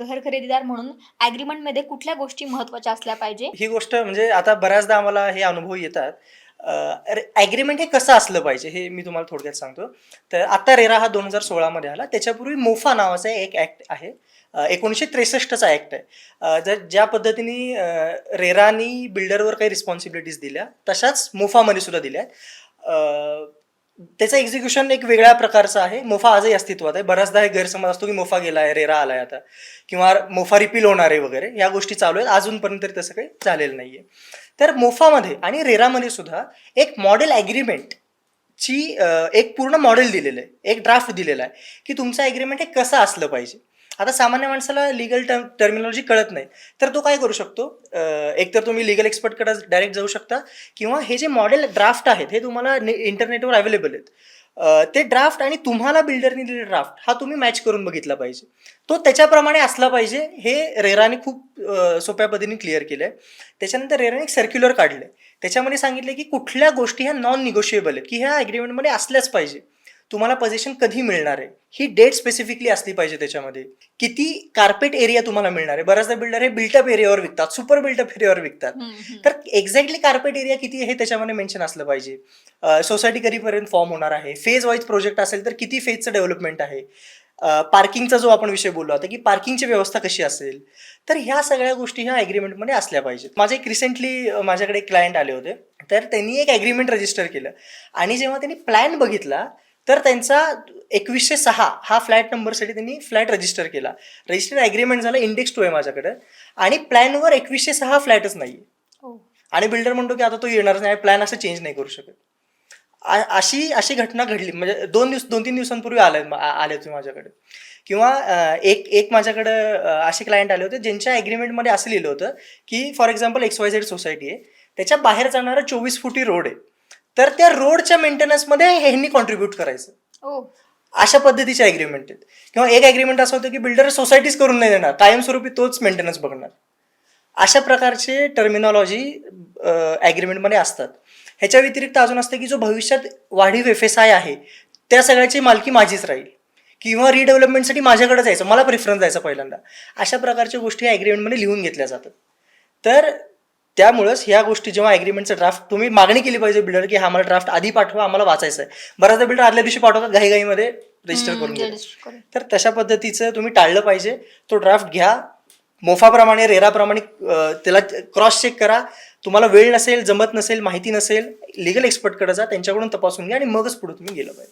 घर खरेदीदार म्हणून ॲग्रीमेंटमध्ये कुठल्या गोष्टी महत्त्वाच्या असल्या पाहिजे? ही गोष्ट म्हणजे आता बऱ्याचदा आम्हाला हे अनुभव येतात. ॲग्रीमेंट हे कसं असलं पाहिजे हे मी तुम्हाला थोडक्यात सांगतो. तर आता रेरा हा 2016 मध्ये आला. त्याच्यापूर्वी मोफा नावाचा एक ॲक्ट आहे. 1963चा ॲक्ट आहे. ज्या पद्धतीने रेरानी बिल्डरवर काही रिस्पॉन्सिबिलिटीज दिल्या तशाच मोफामध्ये सुद्धा दिल्या. त्याचं एक्झिक्युशन एक वेगळ्या प्रकारचं आहे. मोफा आजही अस्तित्वात आहे. बऱ्याचदा हे गैरसमज असतो की मोफा गेला आहे, रेरा आलाय आता, किंवा मोफा रिपील होणार आहे वगैरे, ह्या गोष्टी चालू आहेत. अजूनपर्यंत तरी तसं काही झालेलं नाहीये. तर मोफामध्ये आणि रेरामध्ये सुद्धा एक मॉडेल ॲग्रीमेंटची एक पूर्ण मॉडेल दिलेलं आहे, एक ड्राफ्ट दिलेला आहे की तुमचं ॲग्रीमेंट हे कसं असलं पाहिजे. आता सामान्य माणसाला लिगल टर्मिनॉलॉजी कळत नाही, तर तो काय करू शकतो, एकतर तुम्ही लिगल एक्सपर्टकडे डायरेक्ट जाऊ शकता, किंवा हे जे मॉडेल ड्राफ्ट आहेत हे तुम्हाला इंटरनेटवर अवेलेबल आहेत. ते ड्राफ्ट आणि तुम्हाला बिल्डरने दिलेला ड्राफ्ट हा तुम्ही मॅच करून बघितला पाहिजे. तो त्याच्याप्रमाणे असला पाहिजे. हे रेराने खूप सोप्या पद्धतीने क्लिअर केलं आहे. त्याच्यानंतर रेराने एक सर्क्युलर काढलं आहे. त्याच्यामध्ये सांगितलं की कुठल्या गोष्टी ह्या नॉन निगोशिएबल आहेत, की ह्या ॲग्रीमेंटमध्ये असल्याच पाहिजे. तुम्हाला पोझिशन कधी मिळणार आहे ही डेट स्पेसिफिकली असली पाहिजे. त्याच्यामध्ये किती कार्पेट एरिया तुम्हाला मिळणार आहे. बऱ्याचदा बिल्डर हे बिल्टअप एरियावर विकतात, सुपर बिल्टअप एरियावर विकतात. तर एक्झॅक्टली कार्पेट एरिया किती हे त्याच्यामध्ये मेन्शन असलं पाहिजे. सोसायटी कधीपर्यंत फॉर्म होणार आहे, फेज वाईज प्रोजेक्ट असेल तर किती फेजचं डेव्हलपमेंट आहे, पार्किंगचा जो आपण विषय बोललो आता की पार्किंगची व्यवस्था कशी असेल. तर ह्या सगळ्या गोष्टी ह्या ॲग्रीमेंटमध्ये असल्या पाहिजेत. माझे एक रिसेंटली माझ्याकडे एक क्लायंट आले होते. तर त्यांनी एक ॲग्रीमेंट रजिस्टर केलं आणि जेव्हा त्यांनी प्लॅन बघितला तर त्यांचा 2106 हा फ्लॅट नंबरसाठी त्यांनी फ्लॅट रजिस्टर केला. रजिस्टर ॲग्रीमेंट झालं, इंडेक्स 2 आहे माझ्याकडे, आणि प्लॅनवर 2106 फ्लॅटच नाही आहे. आणि बिल्डर म्हणतो की आता तो येणारच नाही, प्लॅन असं चेंज नाही करू शकत. अशी घटना घडली. म्हणजे 2-3 दिवसांपूर्वी आले तुम्ही माझ्याकडे. किंवा एक माझ्याकडं असे क्लायंट आले होते ज्यांच्या ॲग्रीमेंटमध्ये असं लिहिलं होतं की फॉर एक्झाम्पल XYZ सोसायटी आहे, त्याच्या बाहेर जाणारा 24 फुटी रोड आहे, तर त्या रोडच्या मेंटेनन्समध्ये ह्यांनी कॉन्ट्रीब्यूट करायचं. अशा पद्धतीचे ॲग्रीमेंट आहेत. किंवा एक ॲग्रीमेंट असं होतं की बिल्डर सोसायटीज करून नाही देणार, कायमस्वरूपी तोच मेंटेनन्स बघणार. अशा प्रकारचे टर्मिनॉलॉजी ॲग्रीमेंटमध्ये असतात. ह्याच्या व्यतिरिक्त अजून असतं की जो भविष्यात वाढीव FSI आहे त्या सगळ्याची मालकी माझीच राहील, किंवा रिडेव्हलपमेंटसाठी माझ्याकडे जायचं, मला प्रेफरन्स द्यायचा पहिल्यांदा. अशा प्रकारच्या गोष्टी ॲग्रीमेंटमध्ये लिहून घेतल्या जातात. तर त्यामुळंच ह्या गोष्टी जेव्हा ॲग्रीमेंटचं ड्राफ्ट तुम्ही मागणी केली पाहिजे बिल्डर की हा मला ड्राफ्ट आधी पाठवा, आम्हाला वाचायचं आहे. बऱ्याचदा बिल्डर आदल्या दिवशी पाठवतात घाईघाईमध्ये रजिस्टर करून घेतात. तर तशा पद्धतीचं तुम्ही टाळलं पाहिजे. तो ड्राफ्ट घ्या, मोफाप्रमाणे रेराप्रमाणे त्याला क्रॉस चेक करा. तुम्हाला वेळ नसेल, जमत नसेल, माहिती नसेल, लिगल एक्सपर्टकडे जा, त्यांच्याकडून तपासून घ्या आणि मगच पुढे तुम्ही गेलं पाहिजे.